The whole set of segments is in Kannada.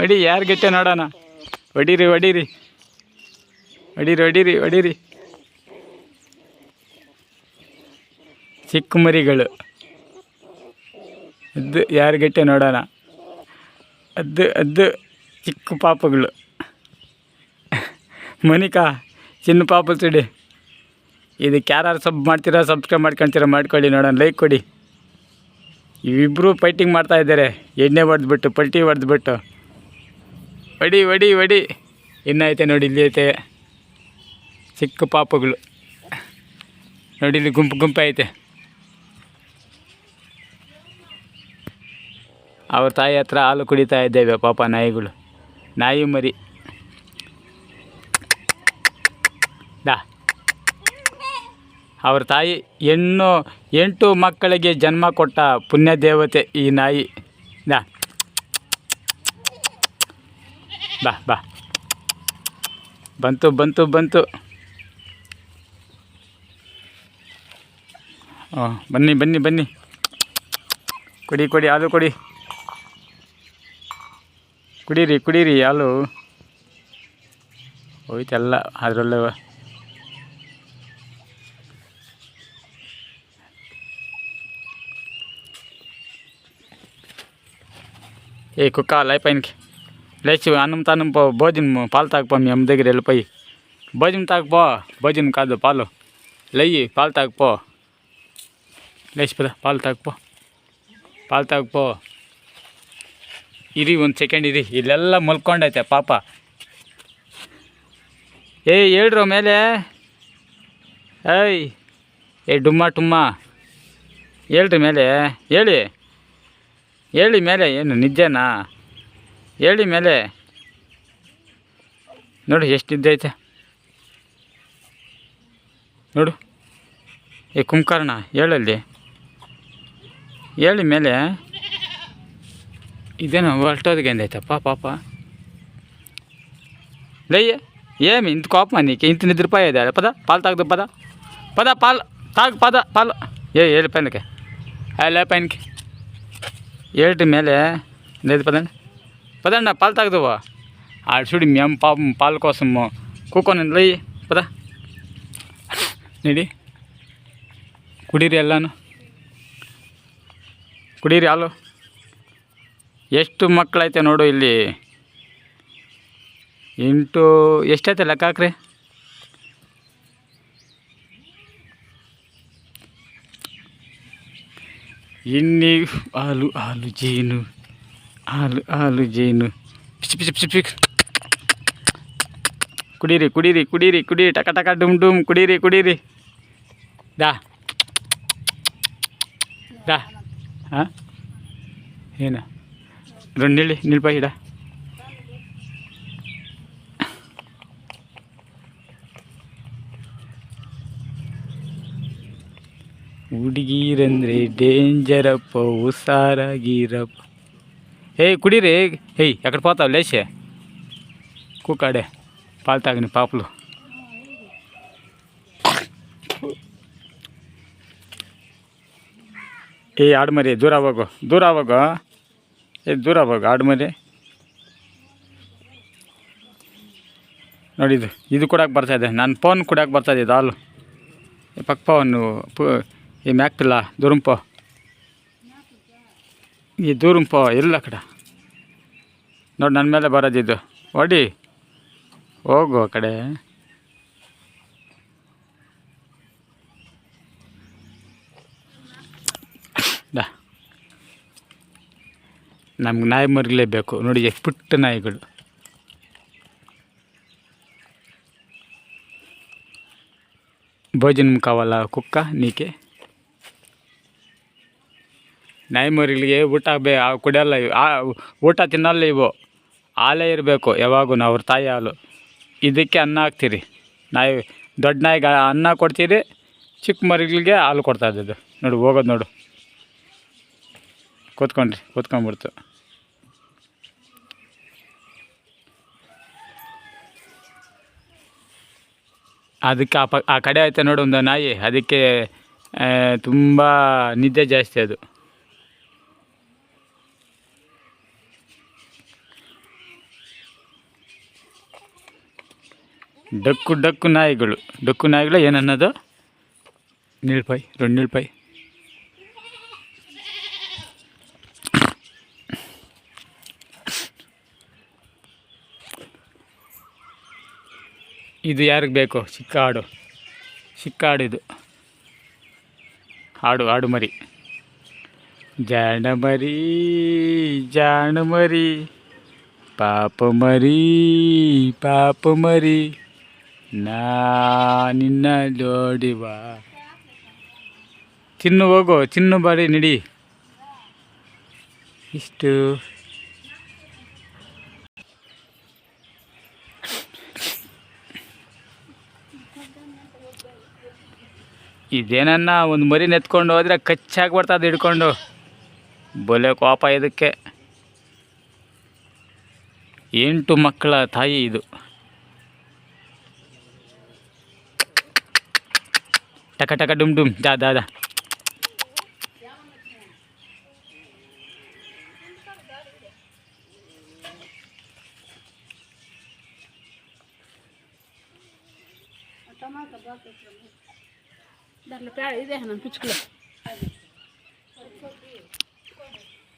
ಹೊಡಿ, ಯಾರು ಗಟ್ಟೆ ನೋಡೋಣ. ಹೊಡೀರಿ ಹೊಡೀರಿ ಹೊಡೀರಿ ಹೊಡೀರಿ ಹೊಡೀರಿ. ಚಿಕ್ಕ ಮರಿಗಳು, ಅದು ಯಾರು ಗಟ್ಟೆ ನೋಡೋಣ. ಅದು ಚಿಕ್ಕ ಪಾಪಗಳು. ಮನಿಕಾ ಚಿನ್ನ ಪಾಪ ಸಿಡಿ. ಇದಕ್ಕೆ ಯಾರು ಮಾಡ್ತೀರಾ, ಸಬ್ಸ್ಕ್ರೈಬ್ ಮಾಡ್ಕೊಳ್ತೀರಾ ಮಾಡ್ಕೊಳ್ಳಿ ನೋಡೋಣ. ಲೈಕ್ ಕೊಡಿ. ಇವಿಬ್ಬರು ಫೈಟಿಂಗ್ ಮಾಡ್ತಾಯಿದ್ದಾರೆ, ಎಣ್ಣೆ ಹೊಡೆದ್ಬಿಟ್ಟು ಪಲ್ಟಿ ಹೊಡೆದ್ಬಿಟ್ಟು. ಹೊಡಿ ಹೊಡಿ ಹೊಡಿ. ಇನ್ನೈತೆ ನೋಡಿ, ಇಲ್ಲಿ ಐತೆ ಚಿಕ್ಕ ಪಾಪಗಳು ನೋಡಿ. ಇಲ್ಲಿ ಗುಂಪು ಐತೆ. ಅವ್ರ ತಾಯಿ ಹತ್ರ ಹಾಲು ಕುಡಿತಾ ಇದ್ದೇವೆ ಪಾಪ ನಾಯಿಗಳು. ನಾಯಿ ಮರಿ ದಾ. ಅವ್ರ ತಾಯಿ 8 ಮಕ್ಕಳಿಗೆ ಜನ್ಮ ಕೊಟ್ಟ ಪುಣ್ಯ ದೇವತೆ ಈ ನಾಯಿ. ದಾ ಬಾ ಬಾ. ಬಂತು. ಬನ್ನಿ. ಕೊಡಿ ಹಾಲು ಕೊಡಿ. ಕುಡೀರಿ ಹಾಲು. ಹೋಯ್ತೆಲ್ಲ ಅದರಲ್ಲೇ. ఏ కుక్క లేపైనకి లేచి అన్నం తానం పో. భోజనం పాలు తాగపో. మీ అమ్మ దగ్గర వెళ్ళిపోయి భోజనం తాగపో. భోజనం కాదు, పాలు లేయి. పాలు తాగపో. లేచి పద, పాలు తాగపో. ಇರಿ ಒಂದು ಸೆಕೆಂಡ್ ಇರಿ. ಇಲ್ಲೆಲ್ಲ ಮಲ್ಕೊಂಡೈತೆ ಪಾಪ. ಹೇಳ್ರು ಮೇಲೆ. ಡುಮ್ಮ ಹೇಳ್ರಿ ಮೇಲೆ. ಹೇಳಿ ಮೇಲೆ. ಏನು ನಿದ್ದೆನಾ? ಹೇಳಿ ಮೇಲೆ. ನೋಡು ಎಷ್ಟು ನಿದ್ದೆ ಐತೆ ನೋಡು. ಕುಂಕರ್ಣ ಹೇಳಲ್ಲಿ. ಹೇಳಿ ಮೇಲೆ. ಇದೇನೋ ಹೊರಟೋದಿಗೆ ಅಂದೈತಪ್ಪ ಪಾಪ. ಲಯ್ಯ ಏಮಿ ಇಂತ ಕೋಪ ನೀಕೆ ಇಂತ ನಿದ್ರಪಾಯ ಇದೆ. ಪದ ಪಾಲು ತಾಗ್ದು. ಪದ ಪಾಲು ತಾಗ. ಪಾಲು ಹೇಳಿ ಪೈನಕ್ಕೆ. ಪೈನಕ್ಕೆ ಹೇಳ್ರಿ ಮೇಲೆ. లేదు పదండి పాలు తాగుదావా. ఆడు చూడు మేము పాపం పాల కోసం కూకొని లయ్యి. పద ನಡಿ. ಕುಡೀರಿ ಎಲ್ಲನೂ. ಕುಡೀರಿ ಹಾಲು. ಎಷ್ಟು ಮಕ್ಕಳೈತೆ ನೋಡು ಇಲ್ಲಿ. 8 ಎಷ್ಟೈತೆ ಲೆಕ್ಕ ಹಾಕ್ರಿ. ಇನ್ನಿ ಹಾಲು ಜೇನು. ಹಾಲು ಜೇನು. ಪಿಚಿ. ಕುಡೀರಿ. ಟಕ ಡುಮ್. ಕುಡೀರಿ. ದಾ ಹಾಂ ಏನು ನಿಲ್ಪ ಇಡ. ಹುಡುಗೀರಂದ್ರೆ ಡೇಂಜರಪ್ಪ, ಹುಷಾರಾಗಿರಪ್ಪ. ಕುಡೀರಿ. ఎక్కడ పోతావు లేచే. కూకాడే పాలు తాగని పాపలు. ಆಡು ಮರಿ ದೂರ ಹೋಗು. ದೂರ ಹೋಗು ಆಡು ಮರಿ. ನೋಡಿ ಇದು ಕೊಡೋಕೆ ಬರ್ತಾಯಿದೆ. ನಾನು ಫೋನ್ ಕೊಡೋಕೆ ಬರ್ತಾಯಿದೆ. ಇದು ಹಾಲು ಪಕ್ಕ ಫೋನು ಈ ಮ್ಯಾಕ್ಟಿಲ್ಲ. ದೂರಂಪೋ ಇಲ್ಲ ಕಡೆ ನೋಡಿ. ನನ್ನ ಮೇಲೆ ಬರೋದಿದ್ದು. ಹೊಡಿ ಹೋಗು ಆ ಕಡೆ. ನಮ್ಗೆ ನಾಯಿ ಮರಿಲೇಬೇಕು ನೋಡಿ. ಎಷ್ಟು ಪುಟ್ಟ ನಾಯಿಗಳು. ಭೋಜನ ಕಾವಲ್ಲ ಕುಕ್ಕ ನೀಕೆ. ನಾಯಿ ಮರಿಗಳಿಗೆ ಊಟ ಕುಡಿಯಲ್ಲ ಊಟ ತಿನ್ನಲ್ಲ ಇವು. ಹಾಲೇ ಇರಬೇಕು ಯಾವಾಗೂ. ಅವ್ರ ತಾಯಿ ಹಾಲು. ಇದಕ್ಕೆ ಅನ್ನ ಹಾಕ್ತೀರಿ. ದೊಡ್ಡ ನಾಯಿಗೆ ಅನ್ನ ಕೊಡ್ತೀರಿ, ಚಿಕ್ಕ ಮರಿಗಳಿಗೆ ಹಾಲು ಕೊಡ್ತಾ ಇದ್ದದ್ದು ನೋಡು. ಹೋಗೋದು ನೋಡು. ಕೂತ್ಕೊಂಡ್ಬಿಡ್ತು. ಅದಕ್ಕೆ ಆ ಕಡೆ ಐತೆ ನೋಡು ಒಂದು ನಾಯಿ. ಅದಕ್ಕೆ ತುಂಬ ನಿದ್ದೆ ಜಾಸ್ತಿ ಅದು. ಡಕ್ಕು ನಾಯಿಗಳು ಏನನ್ನೋದು? ನೀಳ್ಪಾಯಿ, 2 ನೀಳ್ಪಾಯಿ. ಇದು ಯಾರಿಗೆ ಬೇಕು? ಚಿಕ್ಕ ಆಡು ಇದು. ಆಡು ಮರಿ. ಜಾಣ ಮರಿ ಪಾಪ ಮರಿ ನಾ ನಿನ್ನ ನೋಡಿವ. ಹೋಗೋ ಚಿನ್ನು ಬಾರಿ ನಡಿ. ಇಷ್ಟು ಇದೇನನ್ನ ಒಂದು ಮರಿ ನೆತ್ಕೊಂಡು ಹೋದರೆ ಕಚ್ಚಾಗಿ ಬರ್ತದೆ ಹಿಡ್ಕೊಂಡು. ಬೊಲೆ ಕೋಪ ಇದಕ್ಕೆ. 8 ಮಕ್ಕಳ ತಾಯಿ ಇದು. ಟಕ ಡುಮ್ ದಾದಾ.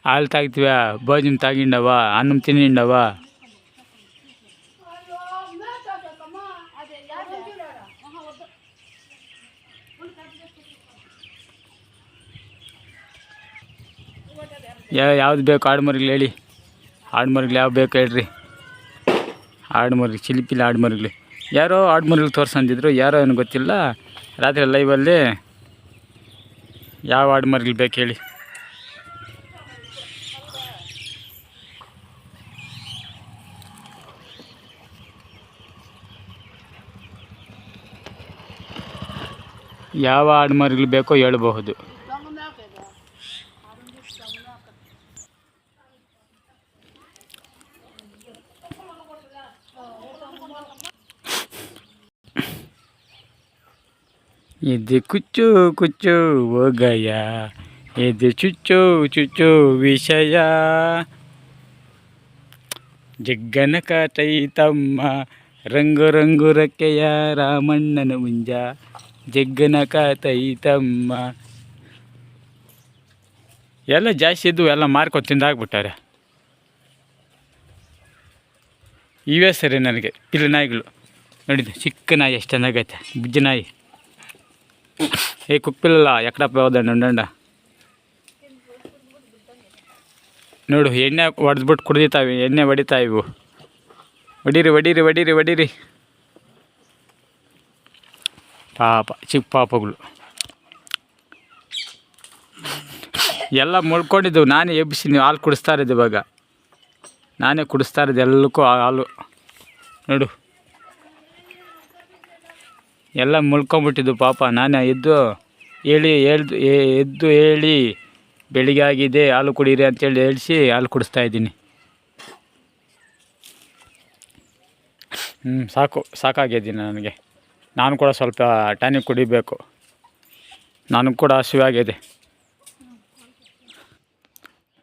ಹಾಲು ತಾಗ್ತೀವ, ಭೋಜನ ತಾಗಿಂಡವ, ಅನ್ನ ತಿನ್ನಿಂಡವ. ಯಾವ್ದು ಬೇಕು ಆಡುಮರಿಗಳು ಹೇಳಿ? ಆಡುಮರಿಗಳು ಯಾವ ಬೇಕು ಹೇಳ್ರಿ? ಆಡುಮರಿ ಚಿಲಿಪಿಲಿ ಆಡುಮರಿಗಳು. ಯಾರೋ ಆಡುಮರಿಗಳು ತೋರ್ಸಂದಿದ್ರು, ಯಾರೋ ಏನು ಗೊತ್ತಿಲ್ಲ. ರಾತ್ರಿ ಲೈವಲ್ಲಿ ಯಾವ ಆಡುಮರಿಗಳು ಬೇಕು ಹೇಳಿ? ಯಾವ ಆಡುಮರಿಗಳು ಬೇಕೋ ಹೇಳಬಹುದು. ಇದು ಕುಚ್ಚು ಹೋಗಯ, ಇದು ಚುಚ್ಚು ವಿಷಯ. ಜಗ್ಗನಕ ತೈತಮ್ಮ ರಂಗು ರಕ್ಕೆಯ ರಾಮಣ್ಣನ ಮುಂಜ. ಜಗ್ಗನಕ ತೈತಮ್ಮ. ಎಲ್ಲ ಜಾಸ್ತಿ ಇದ್ದು ಎಲ್ಲ ಮಾರ್ಕೊಂಡು ತಿಂದಾಗ್ಬಿಟ್ಟಾರೆ. ಇವೇ ಸರಿ ನನಗೆ ಪಿಲ್ಲು ನಾಯಿಗಳು. ನೋಡಿದ್ದೆ ಚಿಕ್ಕ ನಾಯಿ ಎಷ್ಟು ಚೆನ್ನಾಗೈತೆ, ಬುಜ್ಜಿ ನಾಯಿ. ಕುಕ್ಪಿಲ್ಲ ಎಕ್ಕಡಪ್ಪ ಹೋದಂಡ ನೋಡು. ಎಣ್ಣೆ ಹೊಡೆದ್ಬಿಟ್ಟು ಕುಡ್ದಿತಾವೆ, ಎಣ್ಣೆ ಹೊಡಿತಾ ಇವು. ಹೊಡೀರಿ. ಪಾಪ ಚಿಕ್ಕ ಪಾಪಗಳು ಎಲ್ಲ ಮುಳ್ಕೊಂಡಿದ್ದವು. ನಾನೇ ಎಬ್ಬಿಸಿ ನೀವು ಹಾಲು ಕುಡಿಸ್ತಾ ಇರೋದು ಇವಾಗ. ನಾನೇ ಕುಡಿಸ್ತಾ ಇರೋದು ಎಲ್ಲಕ್ಕೂ ಹಾಲು. ನೋಡು ಎಲ್ಲ ಮುಳ್ಕೊಂಬಿಟ್ಟಿದ್ದು ಪಾಪ. ನಾನೇ ಎದ್ದು ಹೇಳಿ ಬೆಳಿಗ್ಗೆ ಆಗಿದೆ ಹಾಲು ಕುಡೀರಿ ಅಂತೇಳಿ ಹೇಳಿಸಿ ಹಾಲು ಕುಡಿಸ್ತಾ ಇದ್ದೀನಿ. ಸಾಕಾಗಿದ್ದೀನಿ ನನಗೆ. ನಾನು ಕೂಡ ಸ್ವಲ್ಪ ಟಾನಿಕ್ ಕುಡಿಬೇಕು. ನನಗೆ ಕೂಡ ಹಸಿವಾಗಿದೆ.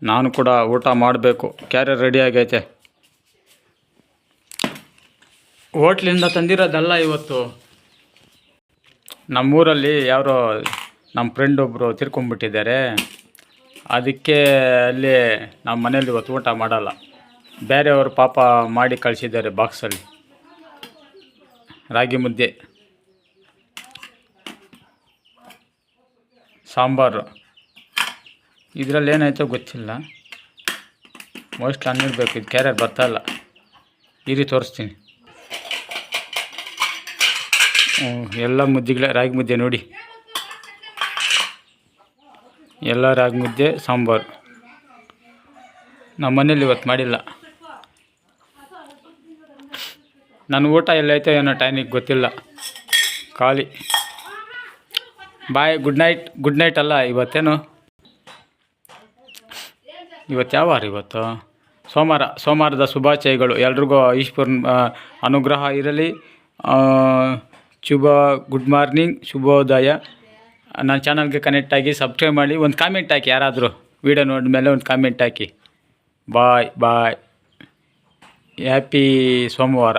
ನಾನು ಕೂಡ ಊಟ ಮಾಡಬೇಕು. ಕ್ಯಾರಿಯರ್ ರೆಡಿ ಆಗೈತೆ. ಹೋಟ್ಲಿಂದ ತಂದಿರೋದಲ್ಲ ಇವತ್ತು. ನಮ್ಮೂರಲ್ಲಿ ಯಾರೋ ನಮ್ಮ ಫ್ರೆಂಡ್ ಒಬ್ಬರು ತೀರ್ಕೊಂಡ್ಬಿಟ್ಟಿದ್ದಾರೆ. ಅದಕ್ಕೆ ಅಲ್ಲಿ ನಮ್ಮ ಮನೇಲಿ ಇವತ್ತು ಊಟ ಮಾಡಲ್ಲ. ಬೇರೆಯವರು ಪಾಪ ಮಾಡಿ ಕಳಿಸಿದ್ದಾರೆ ಬಾಕ್ಸಲ್ಲಿ. ರಾಗಿ ಮುದ್ದೆ, ಸಾಂಬಾರು. ಇದರಲ್ಲಿ ಏನಾಯ್ತೋ ಗೊತ್ತಿಲ್ಲ. ಮೋಸ್ಟ್ಲಿ ಅನ್ನಿರ್ಬೇಕು. ಇದು ಕ್ಯಾರಿಯರ್ ಬರ್ತಾಯಿಲ್ಲ. ಇರಿ ತೋರಿಸ್ತೀನಿ. ಎಲ್ಲ ಮುದ್ದೆಗಳೇ ರಾಗಿ ಮುದ್ದೆ ನೋಡಿ. ಎಲ್ಲ ರಾಗಿ ಮುದ್ದೆ ಸಾಂಬಾರು. ನಮ್ಮ ಮನೇಲಿ ಇವತ್ತು ಮಾಡಿಲ್ಲ. ನನ್ನ ಊಟ ಎಲ್ಲೈತೆ ಏನೋ ಟೈಮಿಗೆ ಗೊತ್ತಿಲ್ಲ. ಖಾಲಿ. ಬಾಯ್. ಗುಡ್ ನೈಟ್ ಅಲ್ಲ ಇವತ್ತೇನು? ಇವತ್ತು ಯಾವ ವಾರ? ಇವತ್ತು ಸೋಮವಾರದ ಶುಭಾಶಯಗಳು ಎಲ್ರಿಗೂ. ಈಶ್ವರನ ಅನುಗ್ರಹ ಇರಲಿ. ಗುಡ್ ಮಾರ್ನಿಂಗ್, ಶುಭೋದಯ. ನನ್ನ ಚಾನಲ್ಗೆ ಕನೆಕ್ಟ್ ಆಗಿ ಸಬ್ಸ್ಕ್ರೈಬ್ ಮಾಡಿ. ಒಂದು ಕಾಮೆಂಟ್ ಹಾಕಿ. ಯಾರಾದರೂ ವೀಡಿಯೋ ನೋಡಿದ್ಮೇಲೆ ಒಂದು ಕಾಮೆಂಟ್ ಹಾಕಿ. ಬಾಯ್. ಹ್ಯಾಪಿ ಸೋಮವಾರ.